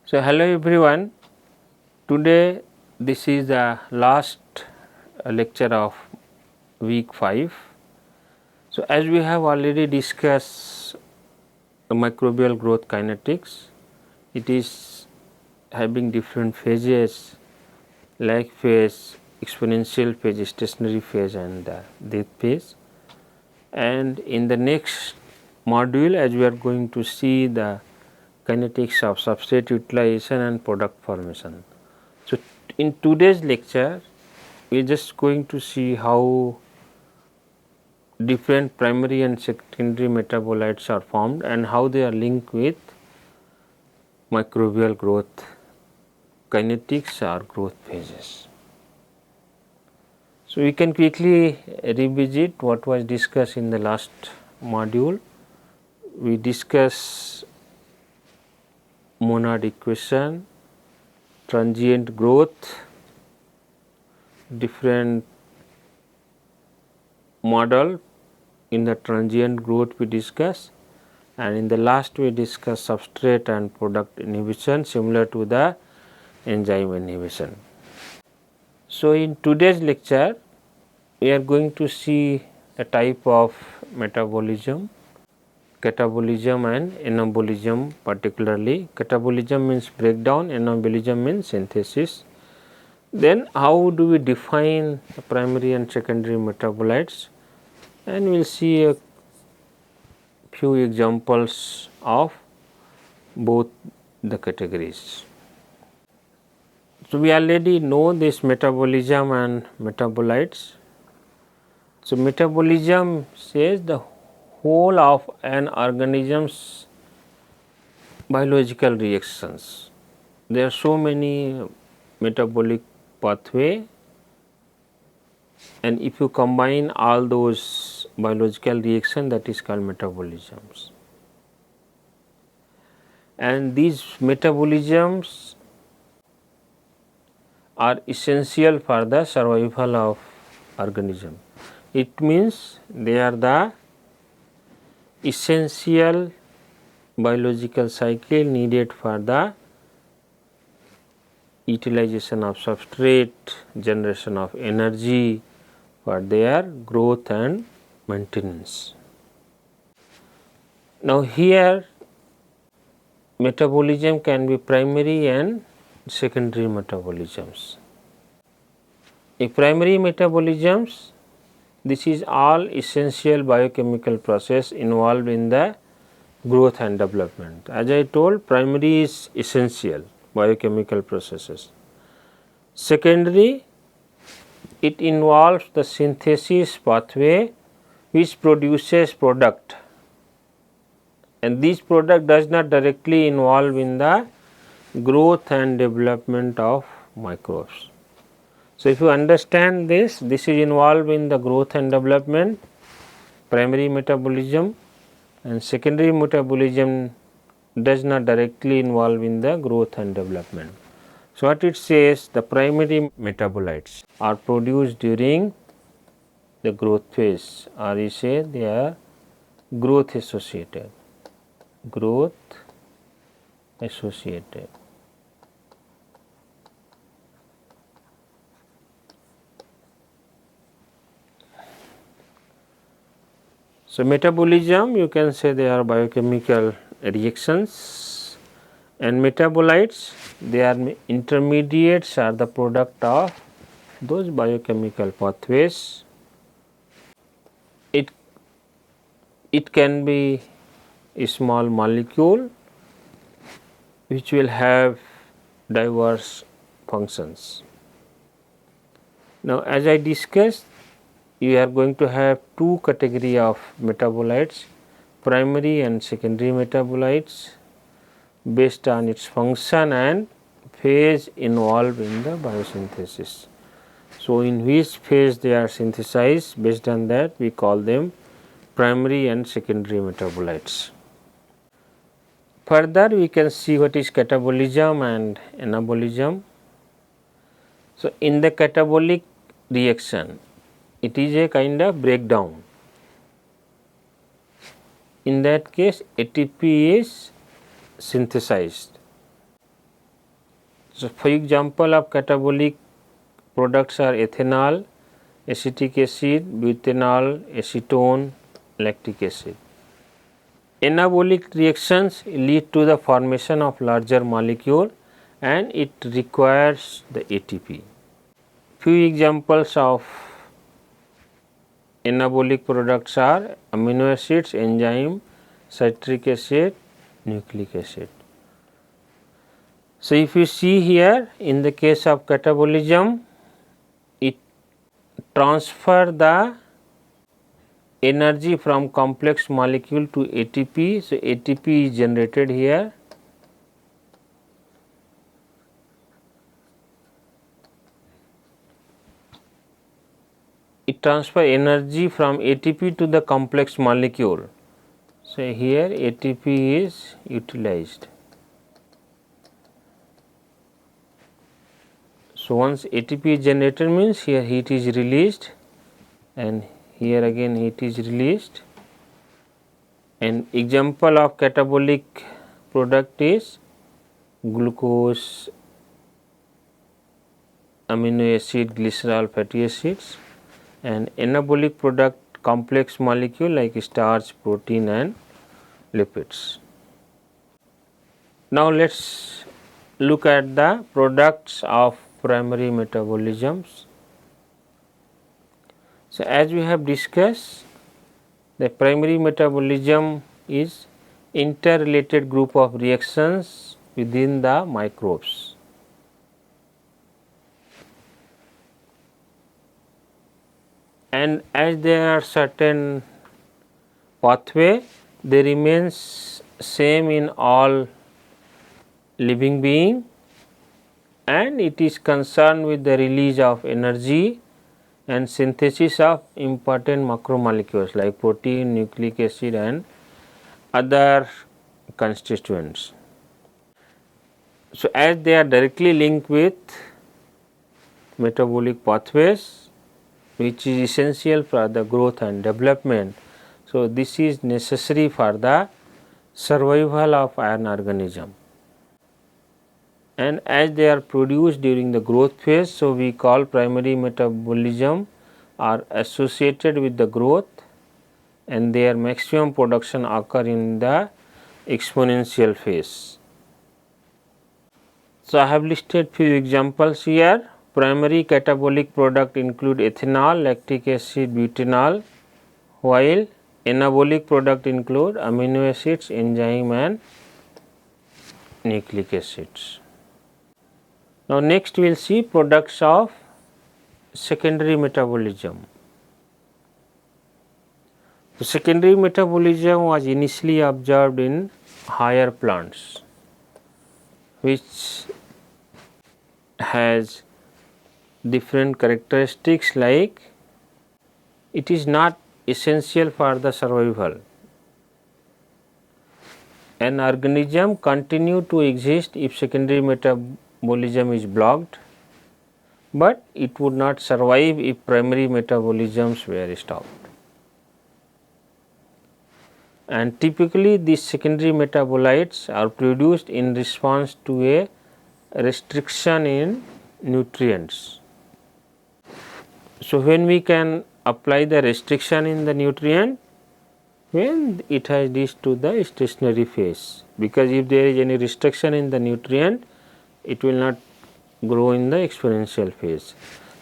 So, hello everyone. Today this is the last lecture of week 5. So, as we have already discussed microbial growth kinetics, it is having different phases, lag phase, exponential phase, stationary phase and death phase. And in the next module, as we are going to see the kinetics of substrate utilization and product formation. So, in today's lecture, we are just going to see how different primary and secondary metabolites are formed and how they are linked with microbial growth kinetics or growth phases. So, we can quickly revisit what was discussed in the last module. We discussed monad equation, transient growth, different model in the transient growth we discussed, and in the last we discussed substrate and product inhibition similar to the enzyme inhibition. So, in today's lecture we are going to see a type of metabolism, catabolism and anabolism. Particularly catabolism means breakdown, anabolism means synthesis. Then how do we define the primary and secondary metabolites, and we will see a few examples of both the categories. So, we already know this metabolism and metabolites. So, metabolism says the whole of an organism's biological reactions. There are so many metabolic pathway, and if you combine all those biological reaction, that is called metabolisms. And these metabolisms are essential for the survival of organism. It means they are the essential biological cycle needed for the utilization of substrate, generation of energy, for their growth and maintenance. Now, here metabolism can be primary and secondary metabolisms. In primary metabolisms, this is all essential biochemical process involved in the growth and development. As I told, primary is essential biochemical processes. Secondary, it involves the synthesis pathway which produces product, and this product does not directly involve in the growth and development of microbes. So, if you understand this, this is involved in the growth and development, primary metabolism, and secondary metabolism does not directly involve in the growth and development. So, what it says, the primary metabolites are produced during the growth phase, or you say they are growth associated, growth associated. So, metabolism, you can say they are biochemical reactions, and metabolites, they are intermediates, are the product of those biochemical pathways. It can be a small molecule which will have diverse functions. Now, as I discussed, you are going to have two category of metabolites, primary and secondary metabolites, based on its function and phase involved in the biosynthesis. So, in which phase they are synthesized, based on that we call them primary and secondary metabolites. Further, we can see what is catabolism and anabolism. So, in the catabolic reaction, it is a kind of breakdown. In that case, ATP is synthesized, So, for example of catabolic products are ethanol, acetic acid, butanol, acetone, lactic acid. Anabolic reactions lead to the formation of larger molecule and it requires the ATP. Few examples of anabolic products are amino acids, enzyme, citric acid, nucleic acid. So, if you see here in the case of catabolism, it transfer the energy from complex molecule to ATP. So, ATP is generated here. It transfer energy from ATP to the complex molecule. So, here ATP is utilized. So, once ATP is generated means here heat is released and here again heat is released. An example of catabolic product is glucose, amino acid, glycerol, fatty acids, and anabolic product complex molecule like starch, protein and lipids. Now, let us look at the products of primary metabolisms. So, as we have discussed, the primary metabolism is interrelated group of reactions within the microbes. And as there are certain pathway, they remains same in all living being and it is concerned with the release of energy and synthesis of important macromolecules like protein, nucleic acid and other constituents. So, as they are directly linked with metabolic pathways which is essential for the growth and development. So, this is necessary for the survival of an organism. And as they are produced during the growth phase, so we call primary metabolism are associated with the growth and their maximum production occur in the exponential phase. So, I have listed few examples here. Primary catabolic product include ethanol, lactic acid, butanol, while anabolic product include amino acids, enzyme and nucleic acids. Now, next we will see products of secondary metabolism. The secondary metabolism was initially observed in higher plants, which has different characteristics like it is not essential for the survival. An organism continue to exist if secondary metabolism is blocked, but it would not survive if primary metabolisms were stopped. And typically these secondary metabolites are produced in response to a restriction in nutrients. So, when we can apply the restriction in the nutrient, when it has reached to the stationary phase, because if there is any restriction in the nutrient, it will not grow in the exponential phase.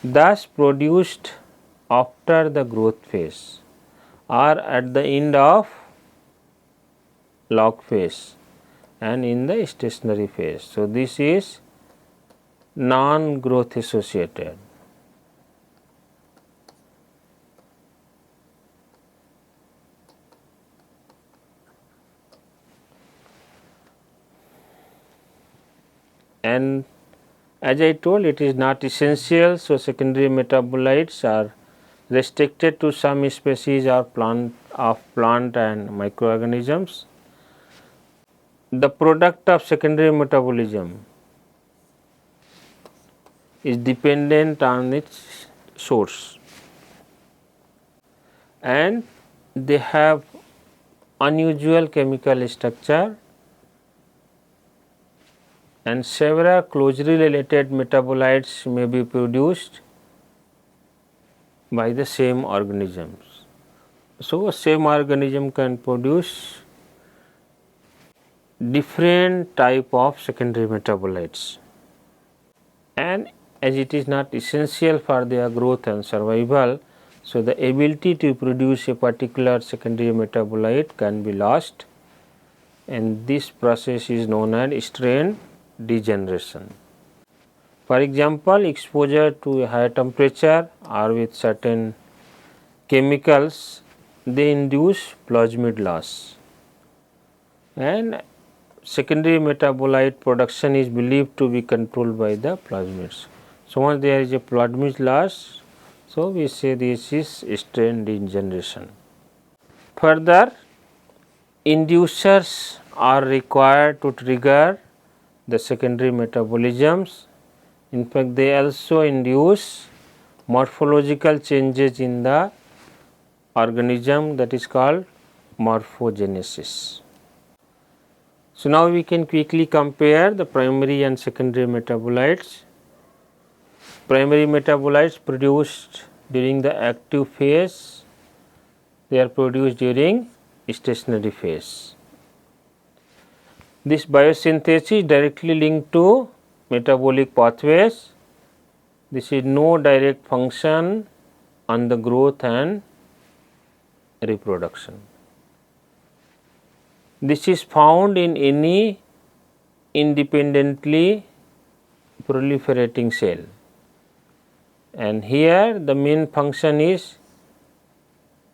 Thus, produced after the growth phase or at the end of log phase and in the stationary phase. So, this is non-growth associated. And as I told, it is not essential. So, secondary metabolites are restricted to some species or plant and microorganisms. The product of secondary metabolism is dependent on its source and they have unusual chemical structure and several closely related metabolites may be produced by the same organisms. So, same organism can produce different type of secondary metabolites, and as it is not essential for their growth and survival, so the ability to produce a particular secondary metabolite can be lost, and this process is known as strain degeneration. For example, exposure to a higher temperature or with certain chemicals, they induce plasmid loss, and secondary metabolite production is believed to be controlled by the plasmids. So, once there is a plasmid loss, so we say this is strain degeneration. Further, inducers are required to trigger the secondary metabolisms. In fact, they also induce morphological changes in the organism, that is called morphogenesis. So, now we can quickly compare the primary and secondary metabolites. Primary metabolites produced during the active phase, they are produced during stationary phase. This biosynthesis is directly linked to metabolic pathways. This is no direct function on the growth and reproduction. This is found in any independently proliferating cell, and here the main function is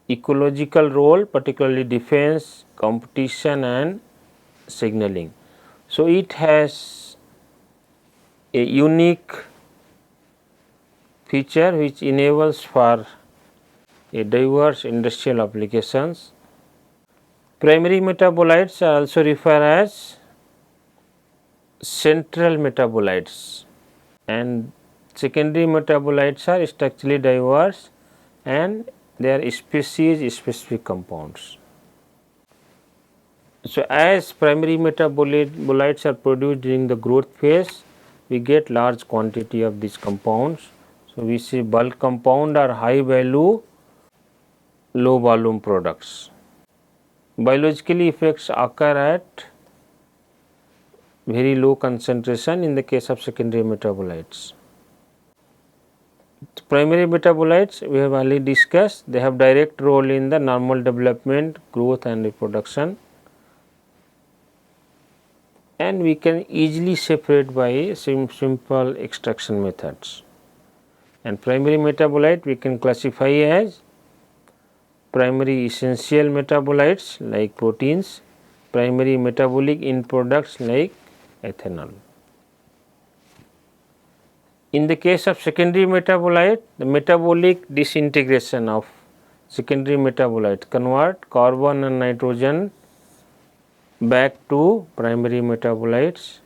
ecological role, particularly defense, competition and signaling. So, it has a unique feature which enables for a diverse industrial applications. Primary metabolites are also referred as central metabolites, and secondary metabolites are structurally diverse and they are species specific compounds. So, as primary metabolites are produced during the growth phase, we get large quantity of these compounds. So, we see bulk compound or high value low volume products. Biologically effects occur at very low concentration in the case of secondary metabolites. Primary metabolites we have already discussed, they have direct role in the normal development, growth and reproduction, and we can easily separate by simple extraction methods. And primary metabolite we can classify as primary essential metabolites like proteins, primary metabolic end products like ethanol. In the case of secondary metabolite, the metabolic disintegration of secondary metabolite convert carbon and nitrogen back to primary metabolites.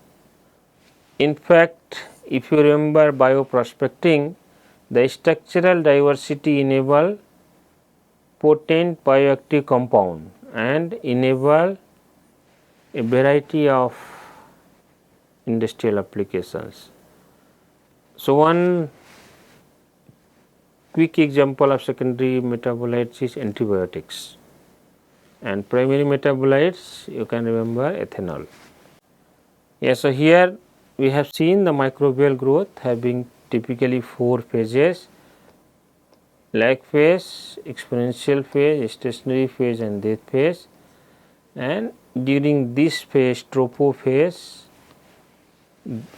In fact, if you remember bioprospecting, the structural diversity enable potent bioactive compound and enable a variety of industrial applications. So, one quick example of secondary metabolites is antibiotics, and primary metabolites you can remember ethanol. Yes, so here we have seen the microbial growth having typically 4 phases: lag phase, exponential phase, stationary phase and death phase, and during this phase, trophophase,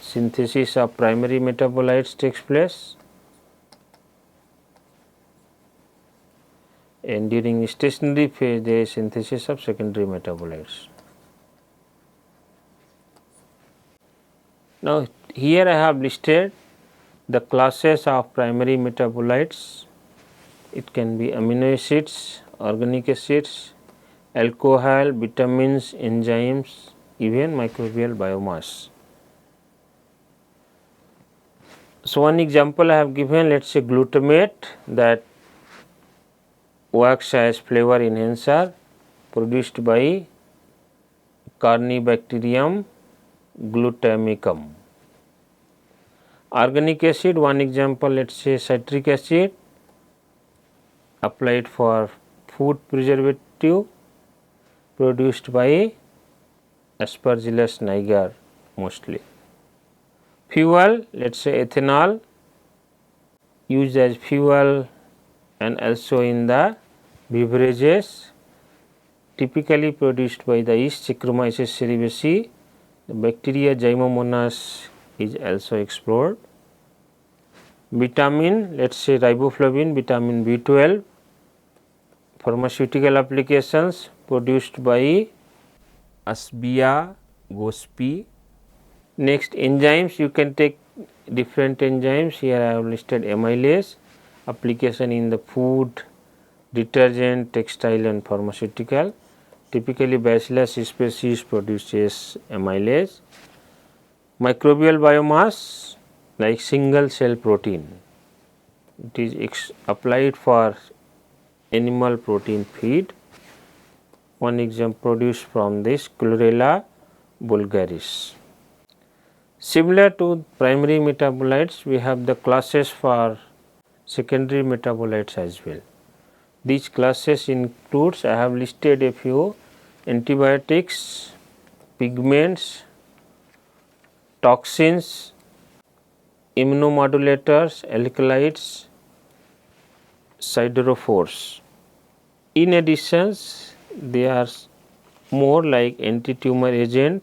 synthesis of primary metabolites takes place, and during stationary phase there is synthesis of secondary metabolites. Now, here I have listed the classes of primary metabolites. It can be amino acids, organic acids, alcohol, vitamins, enzymes, even microbial biomass. So, one example I have given, let us say glutamate, that works as flavor enhancer produced by Carnibacterium glutamicum. Organic acid, one example, let us say citric acid, applied for food preservative, produced by Aspergillus niger mostly. Fuel, let us say ethanol, used as fuel and also in the beverages, typically produced by the yeast Saccharomyces cerevisiae. The bacteria Zymomonas is also explored. Vitamin, let us say riboflavin, vitamin B12, pharmaceutical applications produced by Asbia gospi. Next, enzymes, you can take different enzymes. Here I have listed amylase, application in the food, detergent, textile and pharmaceutical. Typically Bacillus species produces amylase. Microbial biomass like single cell protein, it is applied for animal protein feed. One example produced from this Chlorella vulgaris. Similar to primary metabolites, we have the classes for secondary metabolites as well. These classes includes, I have listed a few: antibiotics, pigments, toxins, immunomodulators, alkaloids, siderophores. In addition, they are more like anti-tumor agent,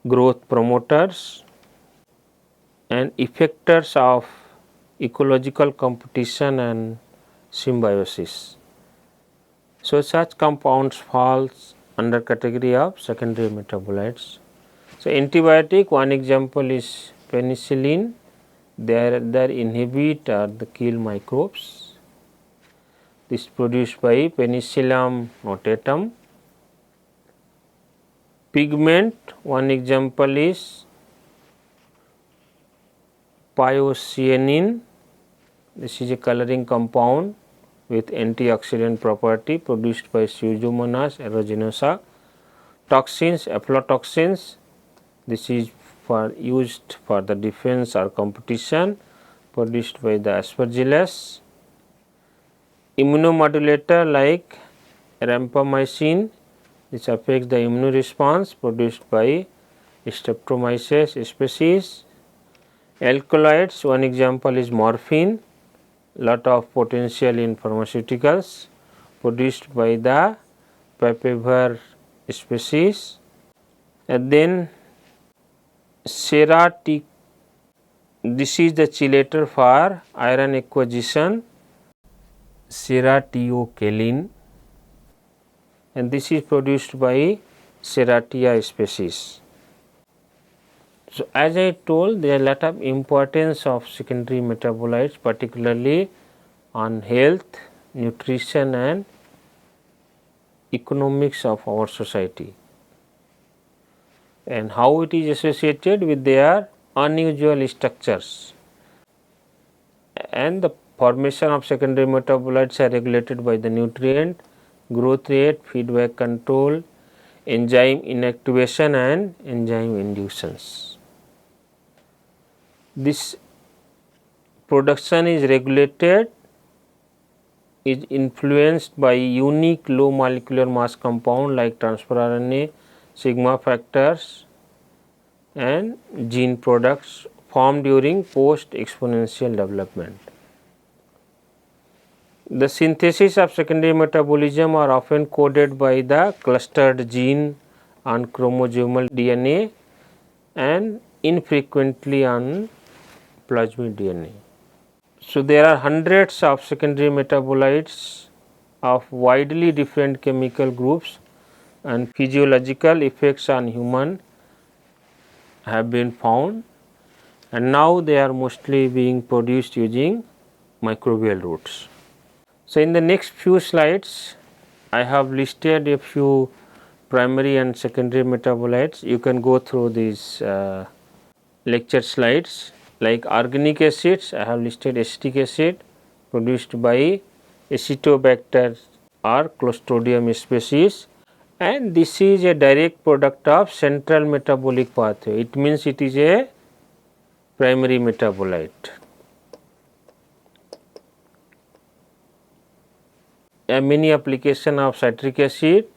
growth promoters and effectors of ecological competition and symbiosis. So, such compounds falls under category of secondary metabolites. So, antibiotic, one example is penicillin, they inhibit or they kill microbes. This is produced by Penicillium notatum. Pigment, one example is pyocyanin, this is a coloring compound with antioxidant property produced by Pseudomonas aeruginosa. Toxins, aflatoxins, this is used for the defense or competition, produced by the Aspergillus. Immunomodulator like rampamycin, this affects the immune response, produced by Streptomyces species. Alkaloids, one example is morphine, lot of potential in pharmaceuticals, produced by the papaver species. And then Seratic, this is the chelator for iron acquisition, Seratiocalin, and this is produced by Seratia species. So, as I told, there are a lot of importance of secondary metabolites, particularly on health, nutrition and economics of our society, and how it is associated with their unusual structures. And the formation of secondary metabolites are regulated by the nutrient, growth rate, feedback control, enzyme inactivation and enzyme inductions. This production is regulated, is influenced by unique low molecular mass compound like transfer RNA, sigma factors and gene products formed during post exponential development. The synthesis of secondary metabolism are often coded by the clustered gene on chromosomal DNA and infrequently on plasmid DNA. So, there are hundreds of secondary metabolites of widely different chemical groups, and physiological effects on human have been found, and now they are mostly being produced using microbial routes. So, in the next few slides I have listed a few primary and secondary metabolites. You can go through these lecture slides. Like organic acids, I have listed acetic acid produced by Acetobacter or Clostridium species, and this is a direct product of central metabolic pathway. It means it is a primary metabolite. Many application of citric acid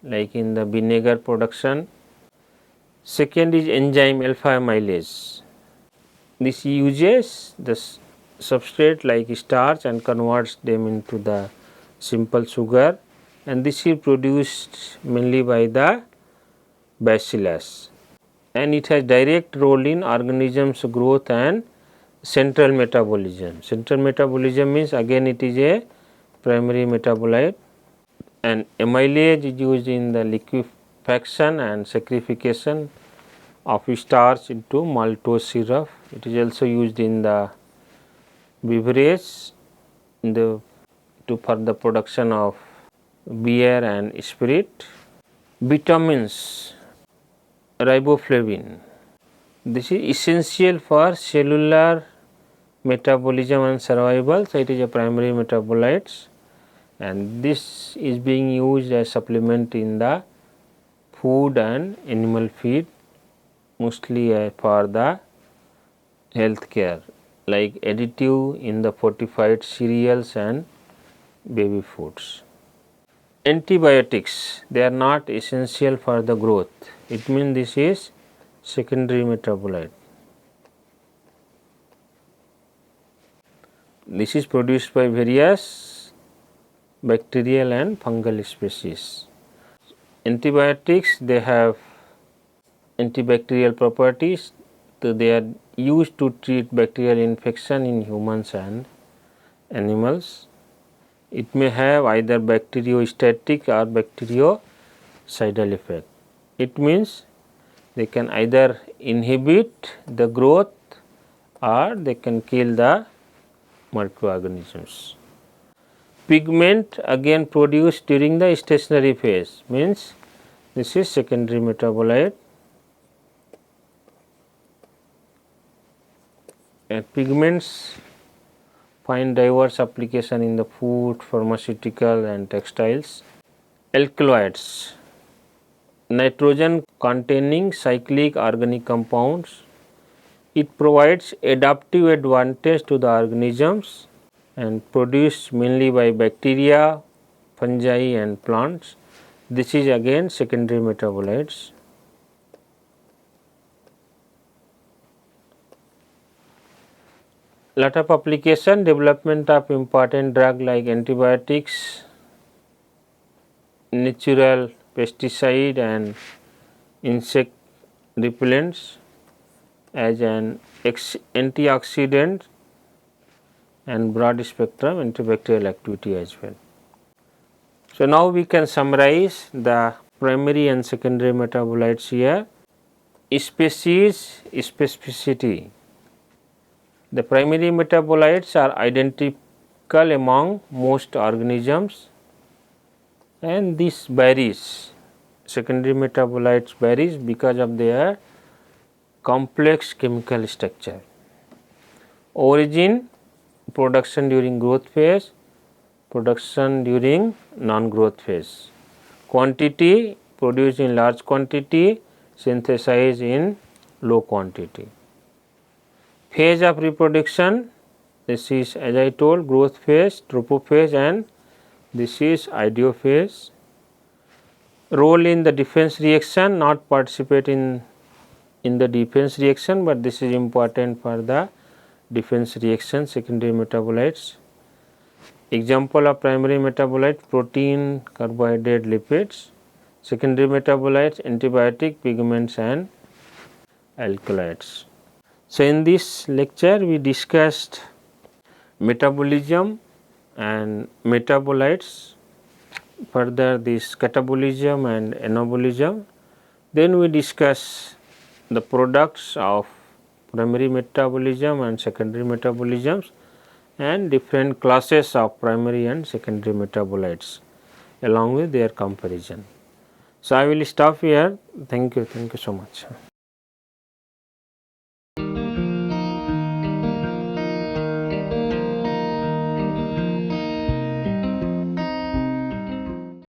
like in the vinegar production. Second is enzyme alpha amylase. This uses the substrate like starch and converts them into the simple sugar, and this is produced mainly by the bacillus, and it has direct role in organisms growth and central metabolism. Central metabolism means again it is a primary metabolite, and amylase is used in the liquefaction and saccharification of starch into maltose syrup. It is also used in the beverage for the production of beer and spirit. Vitamins, riboflavin. This is essential for cellular metabolism and survival. So, it is a primary metabolite, and this is being used as supplement in the food and animal feed, mostly for the health care, like additive in the fortified cereals and baby foods. Antibiotics, they are not essential for the growth. It means this is secondary metabolite. This is produced by various bacterial and fungal species. Antibiotics, they have antibacterial properties, so they are used to treat bacterial infection in humans and animals. It may have either bacteriostatic or bactericidal effect. It means they can either inhibit the growth or they can kill the microorganisms. Pigment again produced during the stationary phase, means this is secondary metabolite, and pigments find diverse application in the food, pharmaceutical and textiles. Alkaloids, nitrogen containing cyclic organic compounds. It provides adaptive advantage to the organisms and produced mainly by bacteria, fungi and plants. This is again secondary metabolites. Lot of application, development of important drug like antibiotics, natural pesticide and insect repellents as an antioxidant and broad spectrum antibacterial activity as well. So, now we can summarize the primary and secondary metabolites here. Species specificity. The primary metabolites are identical among most organisms, and this varies. Secondary metabolites varies because of their complex chemical structure. Origin, production during growth phase, production during non-growth phase. Quantity, produced in large quantity, synthesized in low quantity. Phase of reproduction, this is as I told growth phase, trophophase, and this is idiophase. Role in the defense reaction, not participate in the defense reaction, but this is important for the defense reaction, secondary metabolites. Example of primary metabolite, protein, carbohydrate, lipids. Secondary metabolites, antibiotic, pigments and alkaloids. So, in this lecture we discussed metabolism and metabolites, further this catabolism and anabolism. Then we discuss the products of primary metabolism and secondary metabolisms and different classes of primary and secondary metabolites along with their comparison. So, I will stop here. Thank you so much.